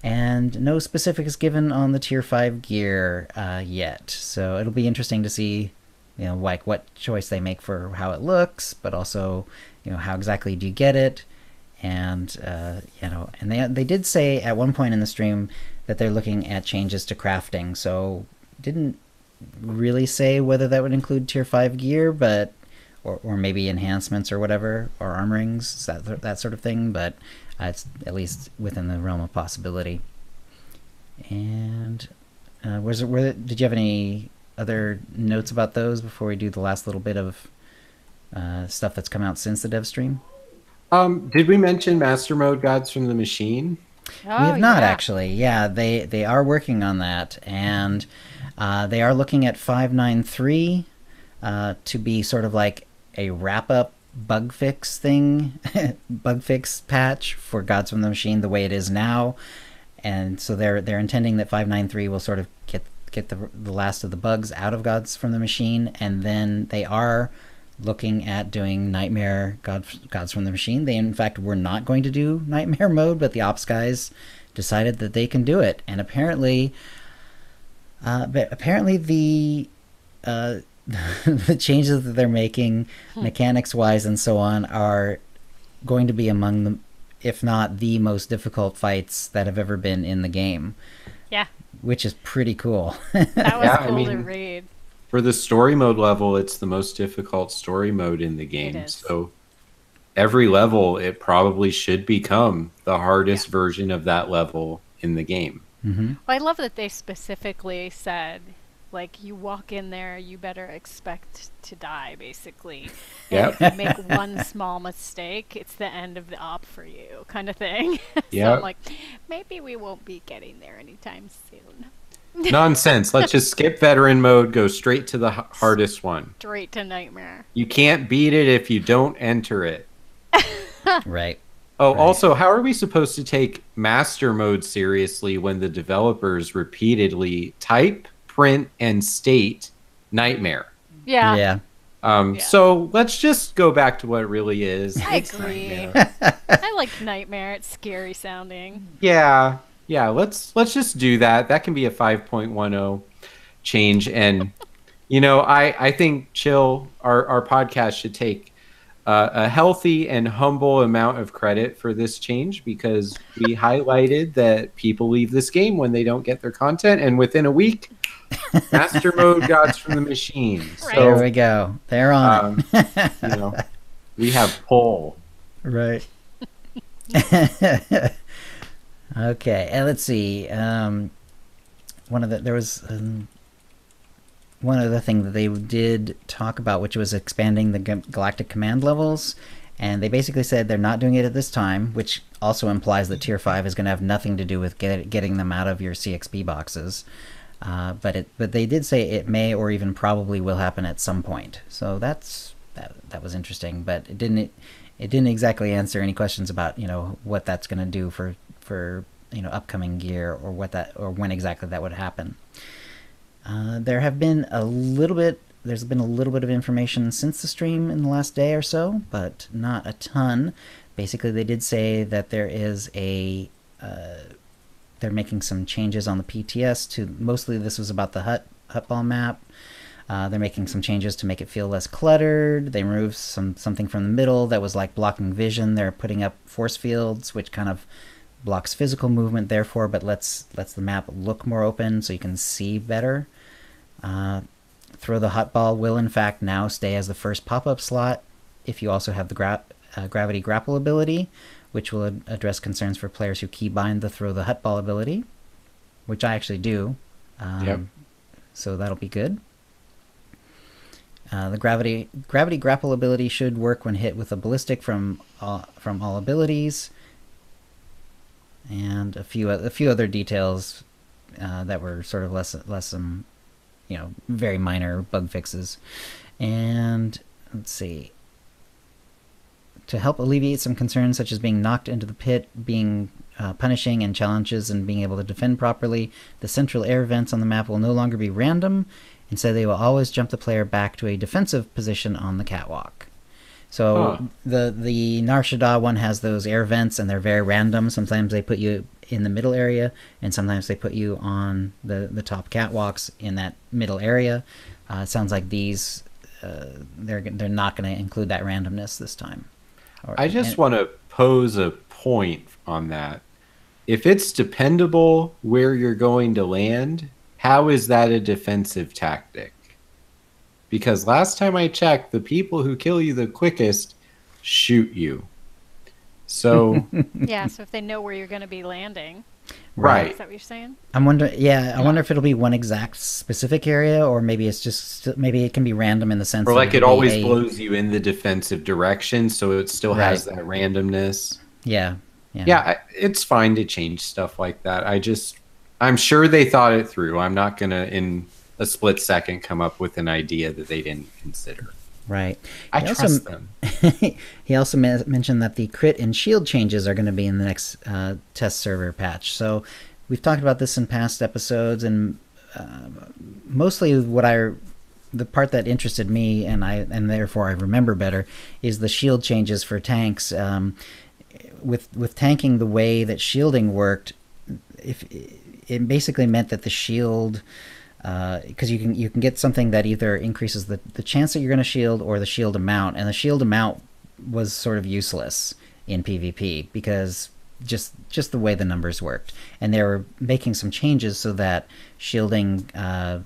And no specifics given on the Tier 5 gear yet. So it'll be interesting to see, what choice they make for how it looks, but also, how exactly do you get it? And, and they did say at one point in the stream that they're looking at changes to crafting. So didn't really say whether that would include Tier 5 gear, but or maybe enhancements or whatever, or armorings, that sort of thing, but it's at least within the realm of possibility. And did you have any other notes about those before we do the last little bit of stuff that's come out since the dev stream? Did we mention Master Mode Gods from the Machine? We have not, actually. Yeah, they are working on that, and they are looking at 593 to be sort of like a wrap-up bug fix patch for Gods from the Machine the way it is now. And so they're intending that 593 will sort of get the last of the bugs out of Gods from the Machine, and then they are looking at doing Nightmare Gods from the Machine. They in fact were not going to do Nightmare mode, but the ops guys decided that they can do it, and apparently the the changes that they're making mechanics wise and so on are going to be among the, if not the most difficult fights that have ever been in the game. Yeah. Which is pretty cool. That was cool to read. For the story mode level, it's the most difficult story mode in the game. It is. So every level, it probably should become the hardest version of that level in the game. Mm-hmm. Well, I love that they specifically said, like, you walk in there, you better expect to die, basically. And Yep. if you make one small mistake, it's the end of the op for you, kind of thing. So Yep. I'm like, maybe we won't be getting there anytime soon. Nonsense. Let's just skip veteran mode, go straight to the hardest one. Straight to nightmare. You can't beat it if you don't enter it. Right. Oh, Right. also, how are we supposed to take master mode seriously when the developers repeatedly type, print, and state nightmare? Yeah. Yeah. Yeah. So let's just go back to what it really is. I It's agree. nightmare. I like nightmare. It's scary sounding. Yeah. Let's just do that. That can be a 5.10 change. And I think Chill, our podcast should take a healthy and humble amount of credit for this change, because we highlighted that people leave this game when they don't get their content, and within a week, master mode gods from the machine. Right. There we So go. They're on it. we have pull. Right. Okay, and let's see. One other thing that they did talk about, which was expanding the galactic command levels, and they basically said they're not doing it at this time, which also implies that Tier 5 is going to have nothing to do with getting them out of your CXP boxes. But they did say it may or even probably will happen at some point. So that was interesting, but it didn't exactly answer any questions about what that's going to do for upcoming gear, or when exactly that would happen. There's been a little bit of information since the stream in the last day or so, but not a ton. Basically, they did say that there is they're making some changes on the PTS to, mostly this was about the Hutball map. They're making some changes to make it feel less cluttered. They removed something from the middle that was like blocking vision. They're putting up force fields, which kind of blocks physical movement, therefore, but lets the map look more open so you can see better. Throw the Hutball will, in fact, now stay as the first pop-up slot if you also have the gravity grapple ability, which will address concerns for players who keybind the Throw the Hutball ability, which I actually do. Yep. So that'll be good. The gravity grapple ability should work when hit with a ballistic from all abilities, and a few other details that were sort of less very minor bug fixes. And let's see. To help alleviate some concerns such as being knocked into the pit, being punishing, and challenges and being able to defend properly, the central air vents on the map will no longer be random. Instead, they will always jump the player back to a defensive position on the catwalk. So the Nar Shaddaa one has those air vents, and they're very random. Sometimes they put you in the middle area, and sometimes they put you on the top catwalks in that middle area. It sounds like these they're not going to include that randomness this time. I just want to pose a point on that. If it's dependable where you're going to land, how is that a defensive tactic? Because last time I checked, the people who kill you the quickest shoot you. So Yeah, so if they know where you're going to be landing. right. Is that what you're saying? I'm wondering. Yeah, I wonder if it'll be one exact specific area, or maybe it's just maybe it can be random in the sense. Or that like it it'll be always blows you in the defensive direction, so it still has that randomness. Yeah. Yeah, it's fine to change stuff like that. I'm sure they thought it through. I'm not going to, in a split second, come up with an idea that they didn't consider. Right. I trust them. He also mentioned that the crit and shield changes are going to be in the next test server patch. So we've talked about this in past episodes, and mostly the part that interested me and therefore I remember better is the shield changes for tanks. With tanking the way that shielding worked, if it basically meant that the shield, because you can get something that either increases the chance that you're going to shield or the shield amount, and the shield amount was sort of useless in PvP because just the way the numbers worked, and they were making some changes so that shielding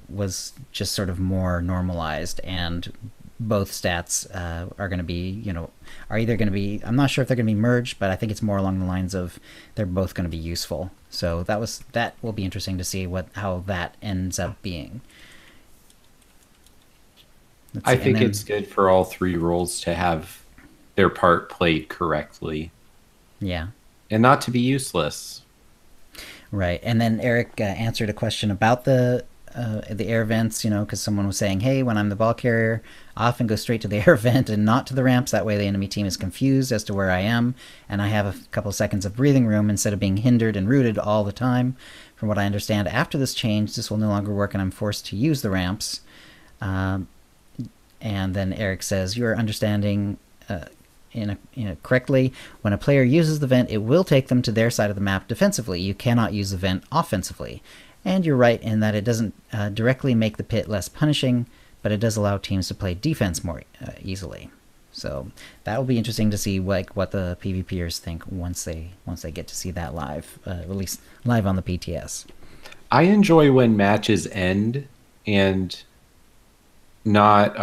was just sort of more normalized and both stats are going to be, are either going to be, I'm not sure if they're going to be merged, but I think it's more along the lines of they're both going to be useful. So that will be interesting to see how that ends up being. I think it's good for all three roles to have their part played correctly. Yeah. And not to be useless. Right. And then Eric answered a question about the air vents, because someone was saying, hey, when I'm the ball carrier, I often go straight to the air vent and not to the ramps. That way the enemy team is confused as to where I am, and I have a couple seconds of breathing room instead of being hindered and rooted all the time. From what I understand, after this change, this will no longer work and I'm forced to use the ramps. And then Eric says, you're understanding correctly. When a player uses the vent, it will take them to their side of the map defensively. You cannot use the vent offensively. And you're right in that it doesn't directly make the pit less punishing, but it does allow teams to play defense more easily. So that will be interesting to see what the PvPers think once they get to see that live, released live on the PTS. I enjoy when matches end and not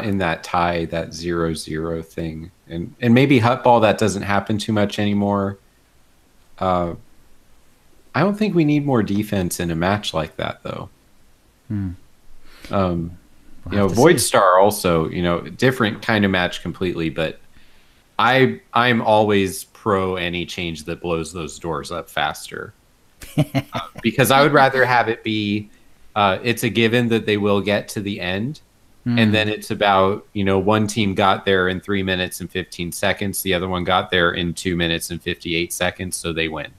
in that tie, that 0-0 thing, and maybe Hutball that doesn't happen too much anymore. I don't think we need more defense in a match like that, though. Void Star also, different kind of match completely, but I'm always pro any change that blows those doors up faster, because I would rather have it be it's a given that they will get to the end. And then it's about, one team got there in 3 minutes and 15 seconds. The other one got there in 2 minutes and 58 seconds. So they win.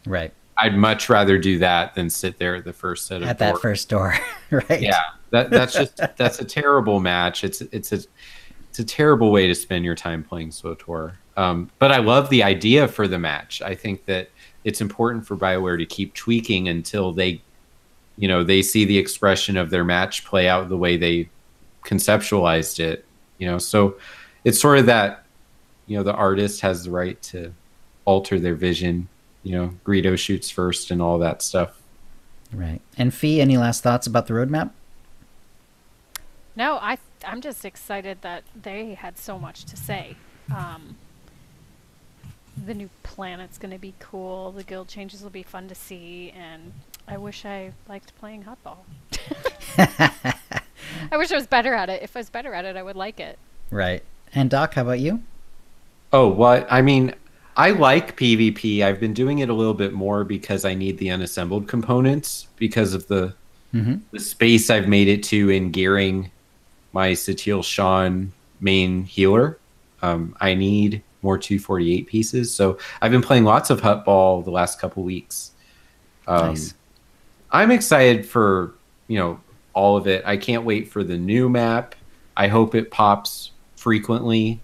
Right. I'd much rather do that than sit there at the first set of at that first door. Right. Yeah. That's a terrible match. It's a terrible way to spend your time playing SWTOR. But I love the idea for the match. I think that it's important for BioWare to keep tweaking until they see the expression of their match play out the way they conceptualized it, so it's sort of that, the artist has the right to alter their vision, Greedo shoots first and all that stuff. Right. And Fee, any last thoughts about the roadmap? No, I'm just excited that they had so much to say. The new planet's going to be cool, the guild changes will be fun to see, and I wish I liked playing Hutball. I wish I was better at it. If I was better at it, I would like it. Right. And Doc, how about you? Oh, what? I mean, I like PvP. I've been doing it a little bit more because I need the unassembled components because of the space I've made it to in gearing my Satil Sean main healer. I need more 248 pieces. So I've been playing lots of Hutball the last couple weeks. Nice. I'm excited for, all of it. I can't wait for the new map. I hope it pops frequently.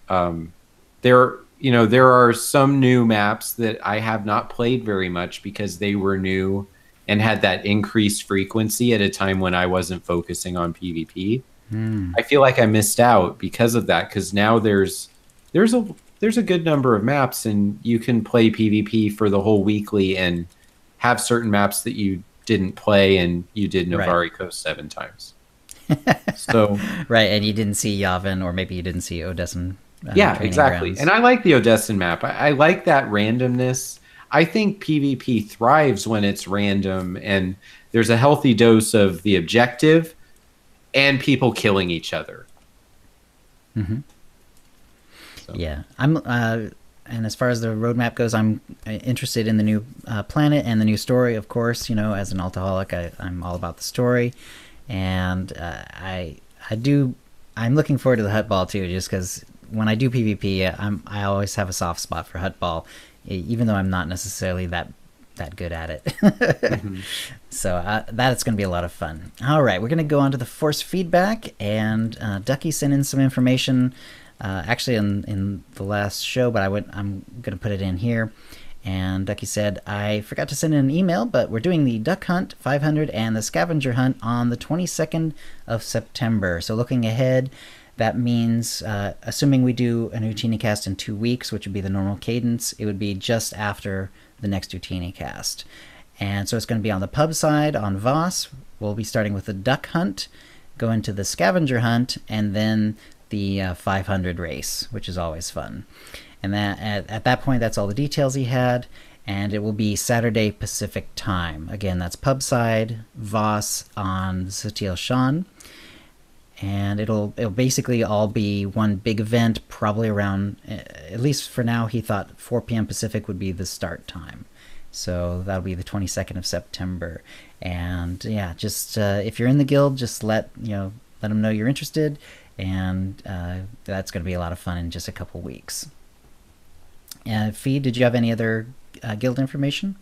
There are some new maps that I have not played very much because they were new and had that increased frequency at a time when I wasn't focusing on PvP. I feel like I missed out because of that, because now there's a good number of maps and you can play PvP for the whole weekly and have certain maps that you didn't play and you did Novari Coast 7 times. So right, and you didn't see Yavin, or maybe you didn't see Odessan. Yeah, exactly. Grounds. And I like the Odessan map. I like that randomness. I think PvP thrives when it's random and there's a healthy dose of the objective and people killing each other. So. Yeah, and as far as the roadmap goes, I'm interested in the new planet and the new story, of course. As an Altaholic, I'm all about the story. And I'm looking forward to the Hutball too, just because when I do PvP, I always have a soft spot for Hutball, even though I'm not necessarily that good at it. So that's going to be a lot of fun. All right, we're going to go on to the force feedback, and Ducky sent in some information actually in the last show, but I'm going to put it in here. And Ducky said, I forgot to send in an email, but we're doing the Duck Hunt 500 and the Scavenger Hunt on the 22nd of September. So looking ahead, that means, assuming we do an OotiniCast in 2 weeks, which would be the normal cadence, it would be just after the next OotiniCast. And so it's going to be on the pub side, on Voss. We'll be starting with the Duck Hunt. go into the scavenger hunt, and then the 500 race, which is always fun. And that at that point, that's all the details he had. And it will be Saturday Pacific time. Again, that's Pubside, Voss on Sutil Shan. And it'll basically all be one big event, probably around, at least for now, he thought 4 p.m. Pacific would be the start time. So that'll be the 22nd of September. And yeah, just if you're in the guild, just let them know you're interested. And that's going to be a lot of fun in just a couple weeks. Fee, did you have any other guild information?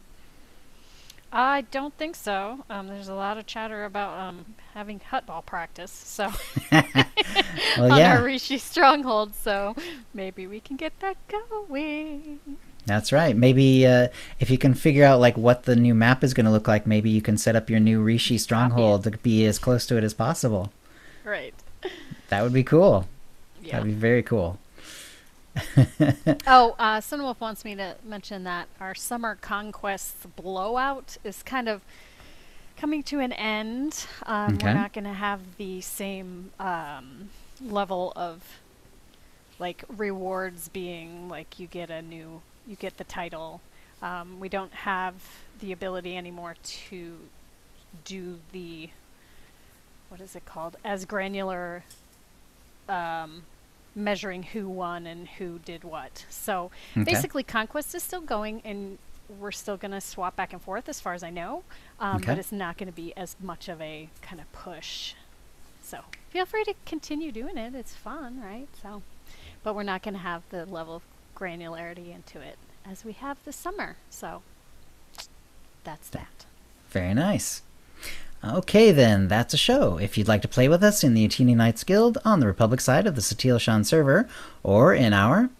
I don't think so. There's a lot of chatter about having Hutball practice, so Well, on yeah. our Rishi stronghold. So maybe we can get that going. That's right. Maybe if you can figure out like what the new map is going to look like, maybe you can set up your new Rishi stronghold to be as close to it as possible. Right. That would be cool. Yeah. That'd be very cool. Oh, Sunwolf wants me to mention that our Summer Conquests blowout is kind of coming to an end. Okay. We're not going to have the same level of like rewards being like you get the title. We don't have the ability anymore to do the, what is it called, as granular measuring who won and who did what. So basically Conquest is still going, and we're still going to swap back and forth as far as I know, but it's not going to be as much of a kind of push. So feel free to continue doing it. It's fun, right? So, but we're not going to have the level of granularity into it as we have this summer. So that's that. Very nice. Okay, then, that's a show. If you'd like to play with us in the Utini Knights Guild on the Republic side of the Sutil Shan server, or in our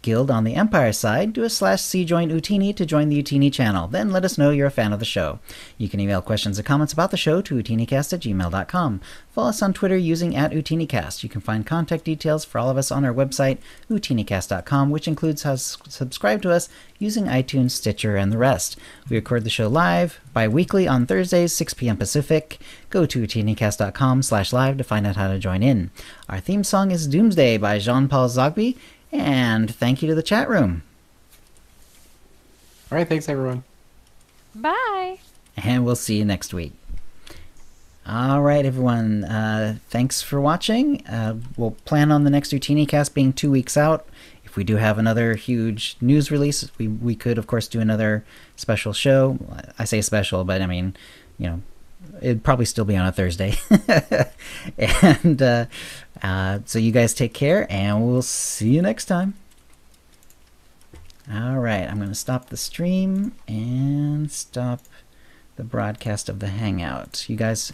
Guild on the Empire side, do a /C join Utini to join the Utini channel. Then let us know you're a fan of the show. You can email questions or comments about the show to OotiniCast@gmail.com. Follow us on Twitter using @OotiniCast. You can find contact details for all of us on our website, OotiniCast.com, which includes how to subscribe to us using iTunes, Stitcher, and the rest. We record the show live, bi-weekly on Thursdays, 6 p.m. Pacific. Go to OotiniCast.com/live to find out how to join in. Our theme song is Doomsday by Jean-Paul Zogby. And thank you to the chat room. All right, thanks everyone. Bye. And we'll see you next week. All right, everyone. Thanks for watching. We'll plan on the next OotiniCast being 2 weeks out. If we do have another huge news release, we could, of course, do another special show. I say special, but I mean, it'd probably still be on a Thursday. And so you guys take care, and we'll see you next time. All right, I'm going to stop the stream and stop the broadcast of the Hangout. You guys